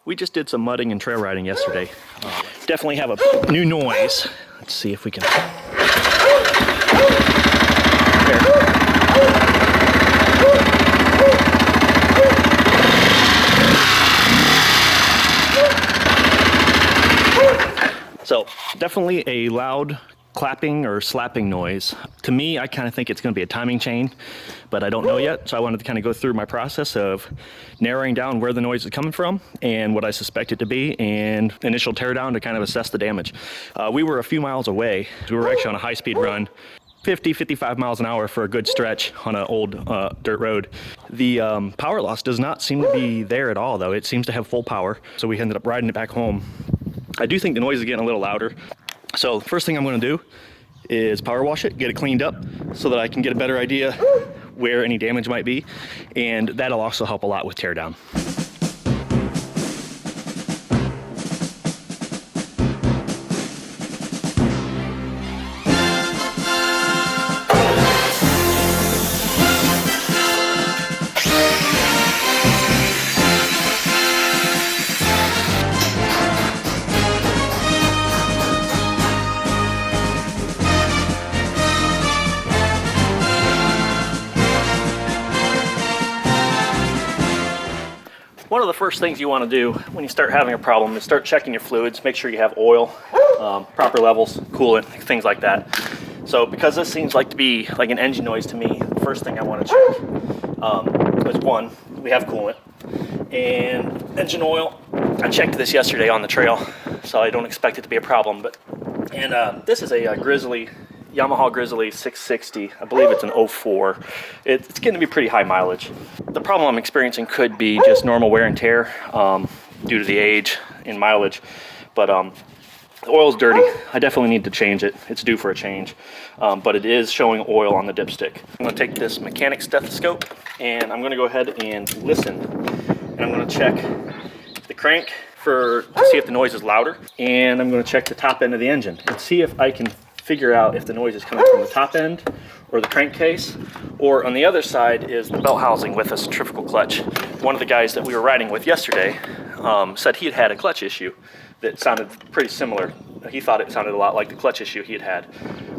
We just did some mudding and trail riding yesterday. Definitely have a new noise. Let's see if we can. There. So definitely a loud clapping or slapping noise. To me, I kind of think it's going to be a timing chain, but I don't know yet. So I wanted to kind of go through my process of narrowing down where the noise is coming from and what I suspect it to be, and initial teardown to kind of assess the damage. We were a few miles away. We were actually on a high-speed run, 50, 55 miles an hour for a good stretch on an old dirt road. The power loss does not seem to be there at all, though. It seems to have full power, so we ended up riding it back home. I do think the noise is getting a little louder. So first thing I'm going to do is power wash it, get it cleaned up so that I can get a better idea where any damage might be, and that'll also help a lot with teardown. One of the first things you want to do when you start having a problem is start checking your fluids, make sure you have oil, proper levels, coolant, things like that. So because this seems like to be like an engine noise to me, the first thing I want to check is one, we have coolant and engine oil. I checked this yesterday on the trail, so I don't expect it to be a problem. This is a Grizzly, Yamaha Grizzly 660. I believe it's an 04. It's going to be pretty high mileage. The problem I'm experiencing could be just normal wear and tear due to the age and mileage, but the oil's dirty. I definitely need to change it. It's due for a change, but it is showing oil on the dipstick. I'm going to take this mechanic stethoscope and I'm going to go ahead and listen, and I'm going to check the crank to see if the noise is louder, and I'm going to check the top end of the engine and see if I can figure out if the noise is coming from the top end or the crankcase, or on the other side is the belt housing with a centrifugal clutch. One of the guys that we were riding with yesterday said he had a clutch issue that sounded pretty similar. He thought it sounded a lot like the clutch issue he had.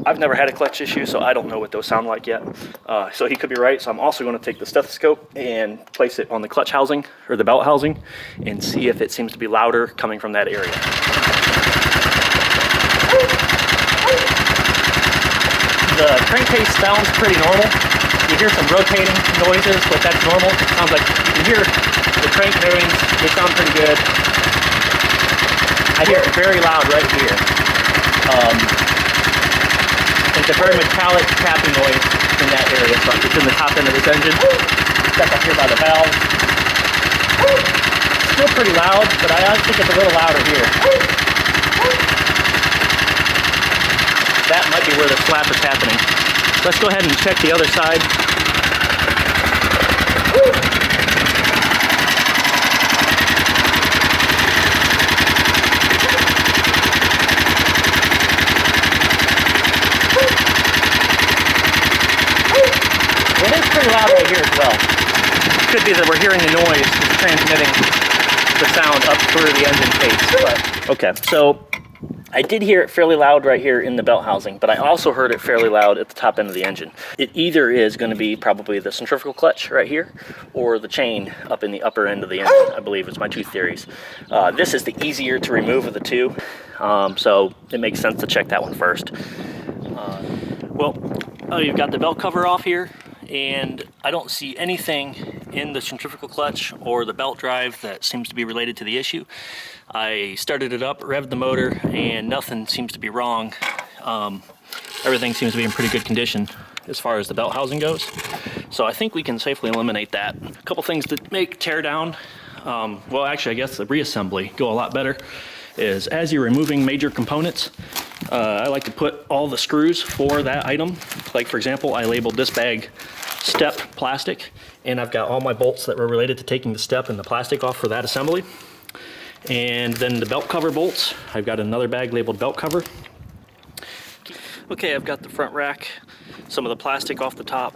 I've never had a clutch issue, so I don't know what those sound like yet. So he could be right. So I'm also going to take the stethoscope and place it on the clutch housing or the belt housing and see if it seems to be louder coming from that area. The crankcase sounds pretty normal. You hear some rotating noises, but that's normal. It sounds like you can hear the crank bearings, they sound pretty good. I hear it very loud right here. It's a very metallic tapping noise in that area. So it's in the top end of this engine. Stuff up here by the valve. Still pretty loud, but I think it's a little louder here. That might be where the slap is happening. Let's go ahead and check the other side. It is pretty loud right here as well. It could be that we're hearing the noise that's transmitting the sound up through the engine case. But okay, so I did hear it fairly loud right here in the belt housing, but I also heard it fairly loud at the top end of the engine. It either is going to be probably the centrifugal clutch right here or the chain up in the upper end of the engine. I believe it's my two theories. This is the easier to remove of the two, so it makes sense to check that one first. You've got the belt cover off here, and I don't see anything in the centrifugal clutch or the belt drive that seems to be related to the issue. I started it up, revved the motor, and nothing seems to be wrong. Everything seems to be in pretty good condition as far as the belt housing goes. So I think we can safely eliminate that. A couple things that make teardown, I guess the reassembly go a lot better, is as you're removing major components, I like to put all the screws for that item. Like for example, I labeled this bag step plastic, and I've got all my bolts that were related to taking the step and the plastic off for that assembly. And then the belt cover bolts, I've got another bag labeled belt cover. Okay, I've got the front rack, some of the plastic off the top,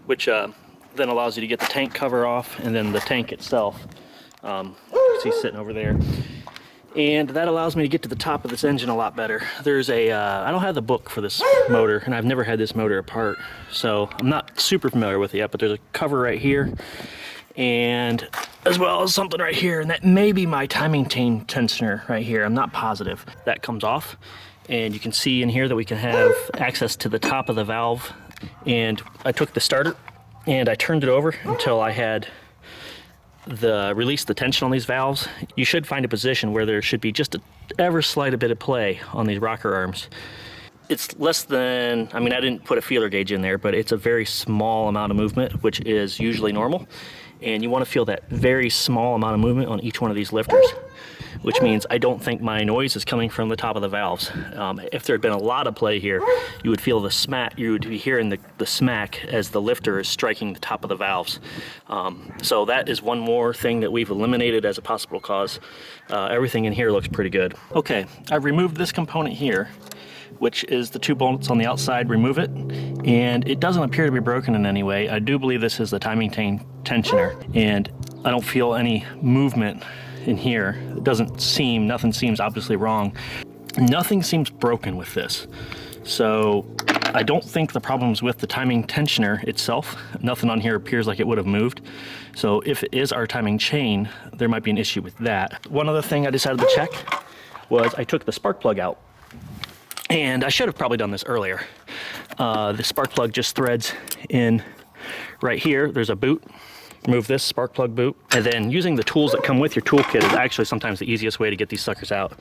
which then allows you to get the tank cover off, and then the tank itself. You see sitting over there. And that allows me to get to the top of this engine a lot better. There's a, I don't have the book for this motor, and I've never had this motor apart, so I'm not super familiar with it yet, but there's a cover right here, and as well as something right here, and that may be my timing chain tensioner right here. I'm not positive. That comes off, and you can see in here that we can have access to the top of the valve. And I took the starter and I turned it over until I had released the tension on these valves. You should find a position where there should be just an ever slight bit of play on these rocker arms. It's less than, I mean, I didn't put a feeler gauge in there, but it's a very small amount of movement, which is usually normal. And you want to feel that very small amount of movement on each one of these lifters, which means I don't think my noise is coming from the top of the valves. If there had been a lot of play here, you would feel the smack, you would be hearing the smack as the lifter is striking the top of the valves. So that is one more thing that we've eliminated as a possible cause. Everything in here looks pretty good. Okay, I've removed this component here, which is the 2 bolts on the outside. Remove it, and it doesn't appear to be broken in any way. I do believe this is the timing chain tensioner, and I don't feel any movement in here. It doesn't seem, nothing seems obviously wrong. Nothing seems broken with this. So I don't think the problem's with the timing tensioner itself. Nothing on here appears like it would have moved. So if it is our timing chain, there might be an issue with that. One other thing I decided to check was I took the spark plug out. And I should have probably done this earlier. The spark plug just threads in right here. There's a boot. Remove this spark plug boot. And then using the tools that come with your toolkit is actually sometimes the easiest way to get these suckers out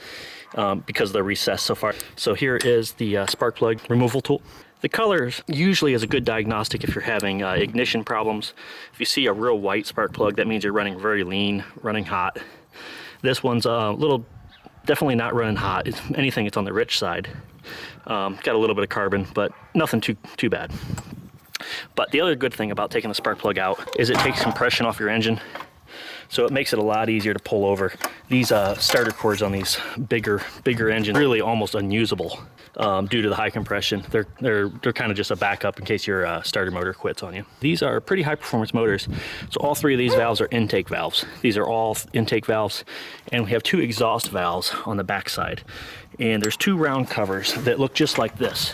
because they're recessed so far. So here is the spark plug removal tool. The colors usually is a good diagnostic if you're having ignition problems. If you see a real white spark plug, that means you're running very lean, running hot. This one's a little, definitely not running hot. If anything, it's on the rich side. Got a little bit of carbon, but nothing too bad. But the other good thing about taking the spark plug out is it takes compression off your engine, so it makes it a lot easier to pull over. These starter cords on these bigger engines really almost unusable due to the high compression. They're kind of just a backup in case your starter motor quits on you. These are pretty high performance motors, so all 3 of these valves are intake valves. These are all intake valves, and we have 2 exhaust valves on the back side. And there's 2 round covers that look just like this.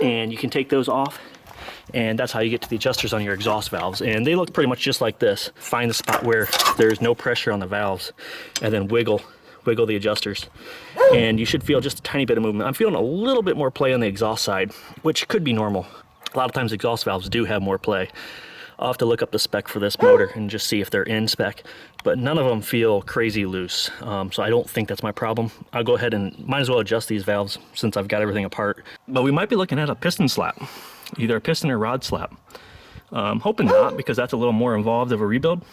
And you can take those off, and that's how you get to the adjusters on your exhaust valves. And they look pretty much just like this. Find the spot where there's no pressure on the valves, and then wiggle the adjusters. And you should feel just a tiny bit of movement. I'm feeling a little bit more play on the exhaust side, which could be normal. A lot of times exhaust valves do have more play. I'll have to look up the spec for this motor and just see if they're in spec, but none of them feel crazy loose, so I don't think that's my problem. I'll go ahead and might as well adjust these valves since I've got everything apart. But we might be looking at a piston slap, either a piston or rod slap. Hoping not, because that's a little more involved of a rebuild.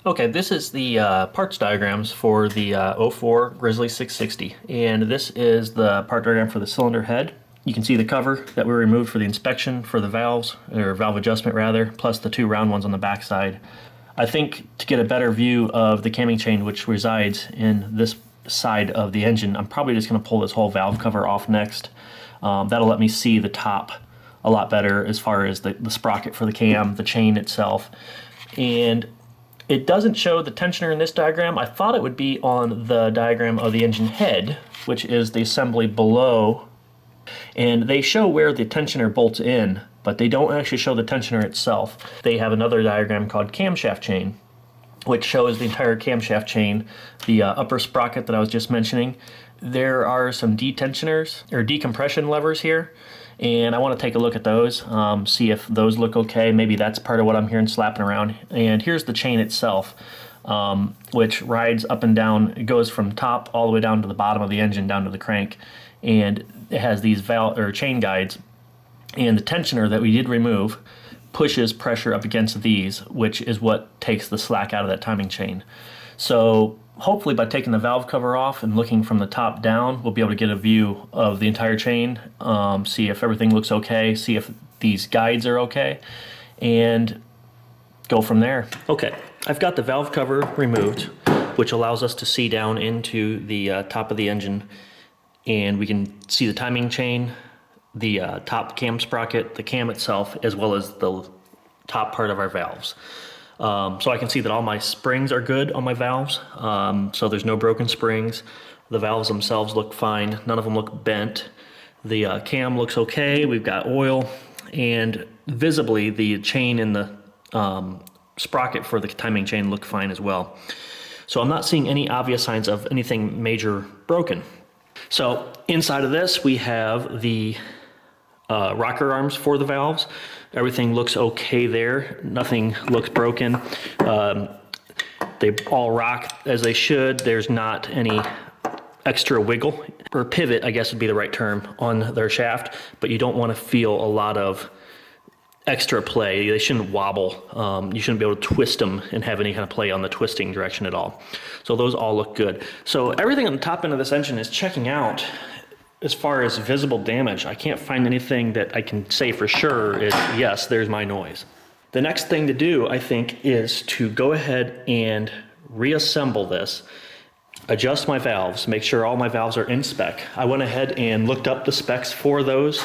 Okay, this is the parts diagrams for the 04 Grizzly 660, and this is the part diagram for the cylinder head. You can see the cover that we removed for the inspection for the valves, or valve adjustment rather, plus the 2 round ones on the back side. I think to get a better view of the camming chain which resides in this side of the engine, I'm probably just going to pull this whole valve cover off next. That'll let me see the top a lot better as far as the sprocket for the cam, the chain itself. And it doesn't show the tensioner in this diagram. I thought it would be on the diagram of the engine head, which is the assembly below. And they show where the tensioner bolts in, but they don't actually show the tensioner itself. They have another diagram called camshaft chain, which shows the entire camshaft chain, the upper sprocket that I was just mentioning. There are some detensioners or decompression levers here, and I want to take a look at those, see if those look okay. Maybe that's part of what I'm hearing slapping around. And here's the chain itself, which rides up and down. It goes from top all the way down to the bottom of the engine, down to the crank. And it has these chain guides, and the tensioner that we did remove pushes pressure up against these, which is what takes the slack out of that timing chain. So hopefully by taking the valve cover off and looking from the top down, we'll be able to get a view of the entire chain, see if everything looks okay, see if these guides are okay, and go from there. Okay, I've got the valve cover removed, which allows us to see down into the top of the engine, and we can see the timing chain, the top cam sprocket, the cam itself, as well as the top part of our valves. So I can see that all my springs are good on my valves. So there's no broken springs. The valves themselves look fine. None of them look bent. The cam looks okay. We've got oil, and visibly the chain and the sprocket for the timing chain look fine as well. So I'm not seeing any obvious signs of anything major broken. So inside of this, we have the rocker arms for the valves. Everything looks okay there. Nothing looks broken. They all rock as they should. There's not any extra wiggle, or pivot, I guess would be the right term, on their shaft, but you don't want to feel a lot of extra play. They shouldn't wobble. You shouldn't be able to twist them and have any kind of play on the twisting direction at all. So those all look good. So everything on the top end of this engine is checking out. As far as visible damage, I can't find anything that I can say for sure is, yes, there's my noise. The next thing to do, I think, is to go ahead and reassemble this, adjust my valves, make sure all my valves are in spec. I went ahead and looked up the specs for those.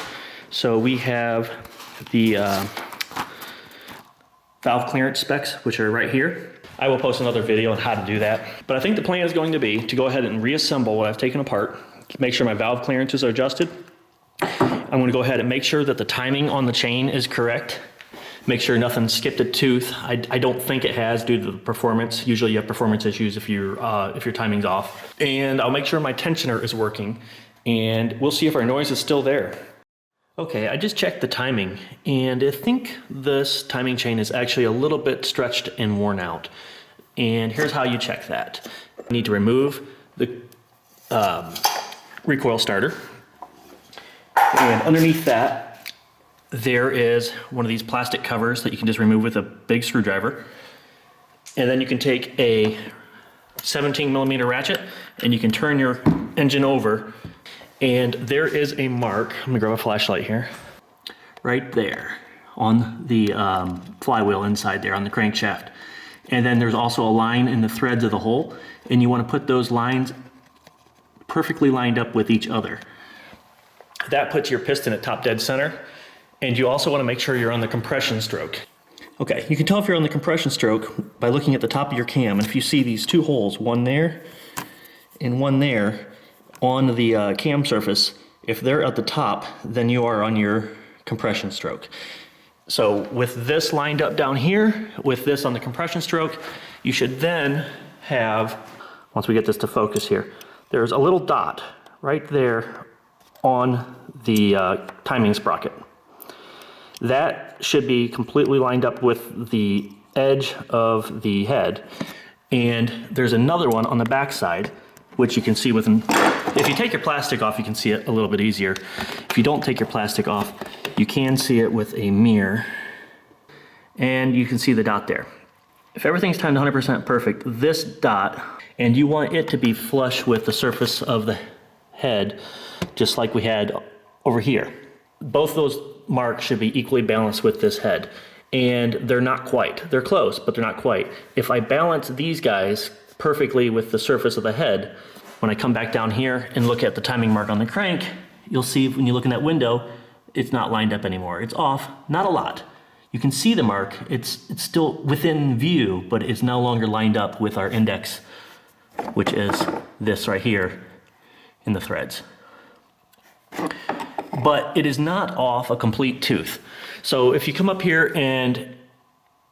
So we have the valve clearance specs, which are right here. I will post another video on how to do that. But I think the plan is going to be to go ahead and reassemble what I've taken apart, make sure my valve clearances are adjusted. I'm going to go ahead and make sure that the timing on the chain is correct. Make sure nothing skipped a tooth. I don't think it has due to the performance. Usually you have performance issues if your timing's off. And I'll make sure my tensioner is working, and we'll see if our noise is still there. Okay, I just checked the timing, and I think this timing chain is actually a little bit stretched and worn out. And here's how you check that. You need to remove the recoil starter, and underneath that there is one of these plastic covers that you can just remove with a big screwdriver. And then you can take a 17mm ratchet and you can turn your engine over, and there is a mark. I'm gonna grab a flashlight here. Right there on the flywheel inside there on the crankshaft. And then there's also a line in the threads of the hole, and you want to put those lines perfectly lined up with each other. That puts your piston at top dead center. And you also want to make sure you're on the compression stroke. Okay, you can tell if you're on the compression stroke by looking at the top of your cam. And if you see these two holes, one there and one there on the cam surface, if they're at the top, then you are on your compression stroke. So with this lined up down here, with this on the compression stroke, you should then have, once we get this to focus here, there's a little dot right there on the timing sprocket. That should be completely lined up with the edge of the head. And there's another one on the back side, which you can see with, if you take your plastic off, you can see it a little bit easier. If you don't take your plastic off, you can see it with a mirror, and you can see the dot there. If everything's timed 100% perfect, this dot, and you want it to be flush with the surface of the head, just like we had over here. Both those marks should be equally balanced with this head, and they're not quite. They're close, but they're not quite. If I balance these guys perfectly with the surface of the head, when I come back down here and look at the timing mark on the crank, you'll see when you look in that window, it's not lined up anymore. It's off, not a lot. You can see the mark, it's still within view, but it's no longer lined up with our index, which is this right here in the threads. But it is not off a complete tooth. So if you come up here and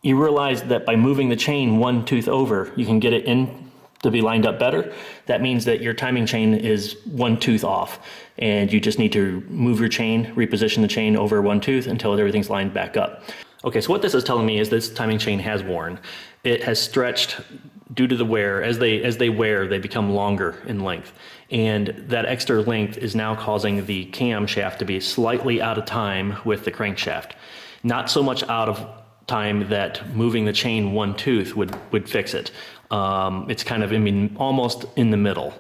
you realize that by moving the chain one tooth over, you can get it in to be lined up better, that means that your timing chain is one tooth off, and you just need to move your chain, reposition the chain over one tooth until everything's lined back up. Okay, so what this is telling me is this timing chain has worn. It has stretched due to the wear. As they wear, they become longer in length. And that extra length is now causing the cam shaft to be slightly out of time with the crankshaft. Not so much out of time that moving the chain one tooth would fix it. It's kind of almost in the middle.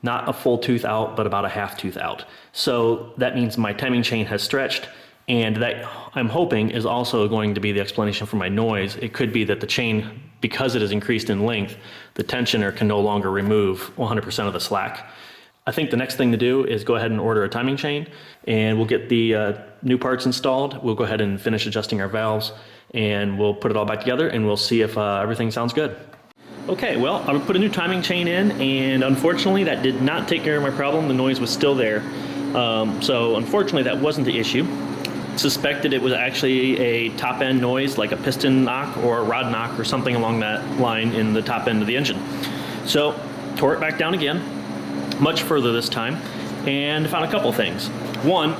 Not a full tooth out, but about a half tooth out. So that means my timing chain has stretched, and that, I'm hoping, is also going to be the explanation for my noise. It could be that the chain, because it is increased in length, the tensioner can no longer remove 100% of the slack. I think the next thing to do is go ahead and order a timing chain, and we'll get the new parts installed. We'll go ahead and finish adjusting our valves, and we'll put it all back together and we'll see if everything sounds good. Okay, well, I put a new timing chain in, and unfortunately that did not take care of my problem. The noise was still there. So unfortunately that wasn't the issue. Suspected it was actually a top end noise, like a piston knock or a rod knock or something along that line in the top end of the engine. So tore it back down again, much further this time, and found a couple things. One,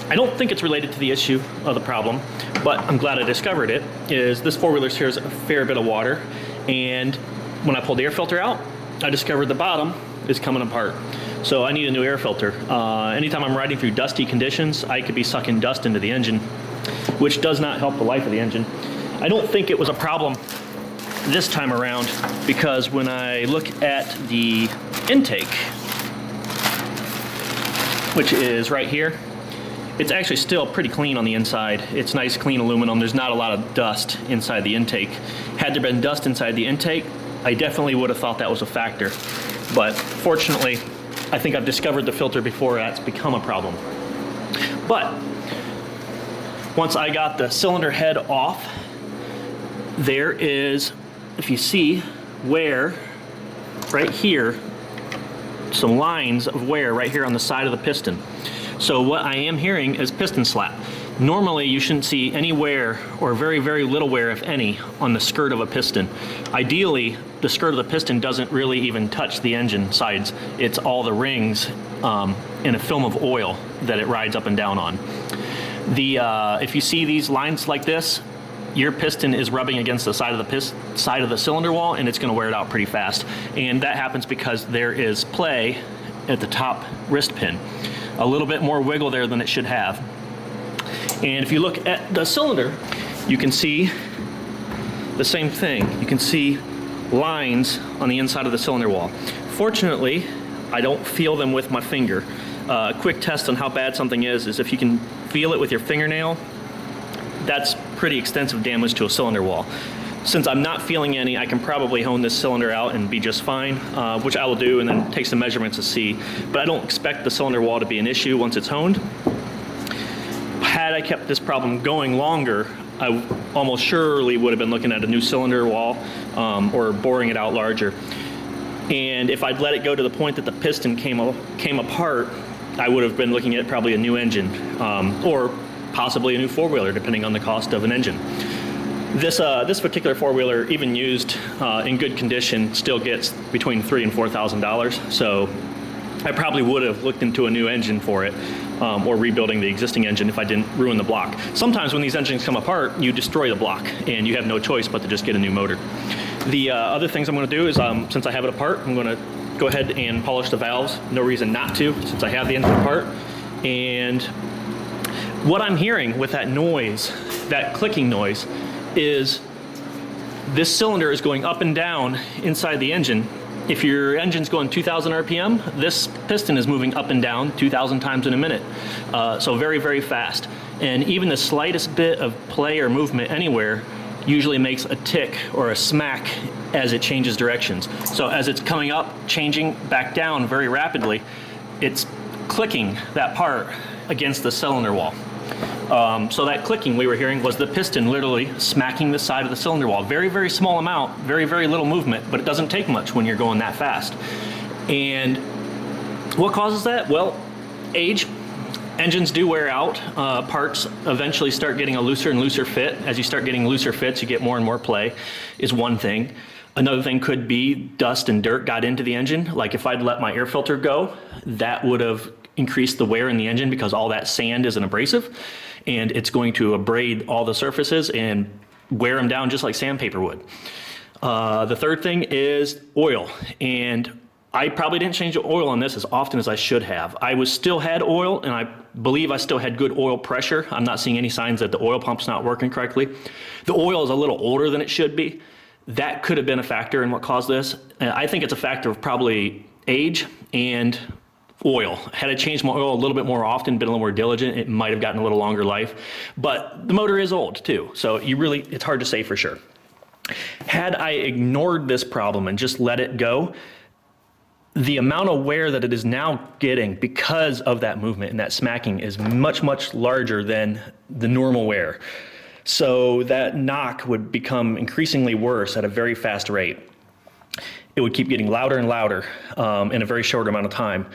I don't think it's related to the issue of the problem, but I'm glad I discovered it, is this four-wheeler shares a fair bit of water, and when I pulled the air filter out, I discovered the bottom is coming apart. So I need a new air filter. Anytime I'm riding through dusty conditions, I could be sucking dust into the engine, which does not help the life of the engine. I don't think it was a problem this time around, because when I look at the intake, which is right here, it's actually still pretty clean on the inside. It's nice clean aluminum. There's not a lot of dust inside the intake. Had there been dust inside the intake, I definitely would have thought that was a factor. But fortunately, I think I've discovered the filter before that's become a problem. But once I got the cylinder head off, there is, if you see, wear right here, some lines of wear right here on the side of the piston. So what I am hearing is piston slap. Normally you shouldn't see any wear, or very, very little wear, if any, on the skirt of a piston. Ideally, the skirt of the piston doesn't really even touch the engine sides. It's all the rings in a film of oil that it rides up and down on. If you see these lines like this, your piston is rubbing against the side of the cylinder wall, and it's going to wear it out pretty fast. And that happens because there is play at the top wrist pin. A little bit more wiggle there than it should have. And if you look at the cylinder, you can see the same thing. You can see lines on the inside of the cylinder wall. Fortunately, I don't feel them with my finger. A quick test on how bad something is if you can feel it with your fingernail. That's pretty extensive damage to a cylinder wall. Since I'm not feeling any, I can probably hone this cylinder out and be just fine, which I will do, and then take some measurements to see. But I don't expect the cylinder wall to be an issue once it's honed. Had I kept this problem going longer, I almost surely would have been looking at a new cylinder wall or boring it out larger. And if I'd let it go to the point that the piston came apart, I would have been looking at probably a new engine or possibly a new four-wheeler, depending on the cost of an engine. This particular four-wheeler, even used in good condition, still gets between $3,000 and $4,000. So I probably would have looked into a new engine for it, or rebuilding the existing engine if I didn't ruin the block. Sometimes when these engines come apart, you destroy the block, and you have no choice but to just get a new motor. The other things I'm going to do is, since I have it apart, I'm going to go ahead and polish the valves. No reason not to, since I have the engine apart. And what I'm hearing with that noise, that clicking noise, is this cylinder is going up and down inside the engine. If your engine's going 2,000 RPM, this piston is moving up and down 2,000 times in a minute. So very, very fast. And even the slightest bit of play or movement anywhere usually makes a tick or a smack as it changes directions. So as it's coming up, changing back down very rapidly, it's clicking that part against the cylinder wall. So that clicking we were hearing was the piston literally smacking the side of the cylinder wall. Very, very small amount, very, very little movement, but it doesn't take much when you're going that fast. And what causes that? Well, age. Engines do wear out. Parts eventually start getting a looser and looser fit. As you start getting looser fits, you get more and more play, is one thing. Another thing could be dust and dirt got into the engine. Like if I'd let my air filter go, that would have increased the wear in the engine, because all that sand is an abrasive, and it's going to abrade all the surfaces and wear them down just like sandpaper would. The third thing is oil, and I probably didn't change the oil on this as often as I should have. I still had oil, and I believe I still had good oil pressure. I'm not seeing any signs that the oil pump's not working correctly. The oil is a little older than it should be. That could have been a factor in what caused this. I think it's a factor of probably age and oil. Had I changed my oil a little bit more often, been a little more diligent, it might have gotten a little longer life. But the motor is old too, so it's hard to say for sure. Had I ignored this problem and just let it go, the amount of wear that it is now getting because of that movement and that smacking is much, much larger than the normal wear. So that knock would become increasingly worse at a very fast rate. It would keep getting louder and louder in a very short amount of time.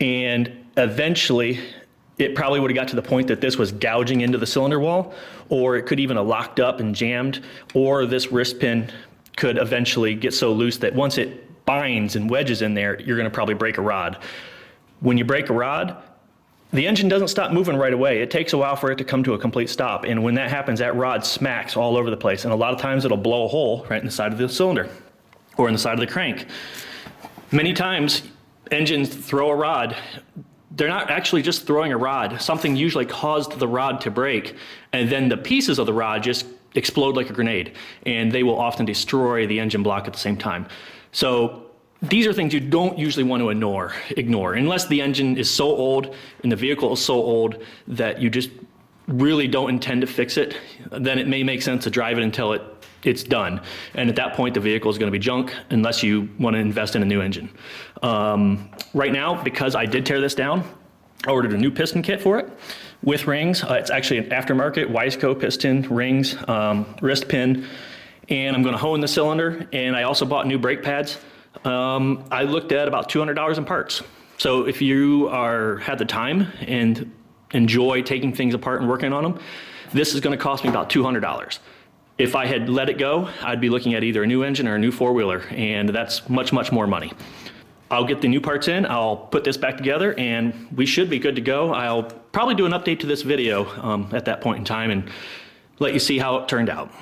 And eventually, it probably would have got to the point that this was gouging into the cylinder wall, or it could even have locked up and jammed, or this wrist pin could eventually get so loose that once it binds and wedges in there, you're gonna probably break a rod. When you break a rod, the engine doesn't stop moving right away. It takes a while for it to come to a complete stop. And when that happens, that rod smacks all over the place. And a lot of times it'll blow a hole right in the side of the cylinder or in the side of the crank. Many times engines throw a rod. They're not actually just throwing a rod. Something usually caused the rod to break, and then the pieces of the rod just explode like a grenade, and they will often destroy the engine block at the same time. So these are things you don't usually want to ignore, unless the engine is so old and the vehicle is so old that you just really don't intend to fix it. Then it may make sense to drive it until it's done. And at that point, the vehicle is going to be junk unless you want to invest in a new engine. Right now, because I did tear this down, I ordered a new piston kit for it with rings. It's actually an aftermarket Wiseco piston, rings, wrist pin, and I'm going to hone the cylinder. And I also bought new brake pads. I looked at about $200 in parts. So if you had the time and enjoy taking things apart and working on them, this is going to cost me about $200. If I had let it go, I'd be looking at either a new engine or a new four-wheeler, and that's much, much more money. I'll get the new parts in, I'll put this back together, and we should be good to go. I'll probably do an update to this video at that point in time and let you see how it turned out.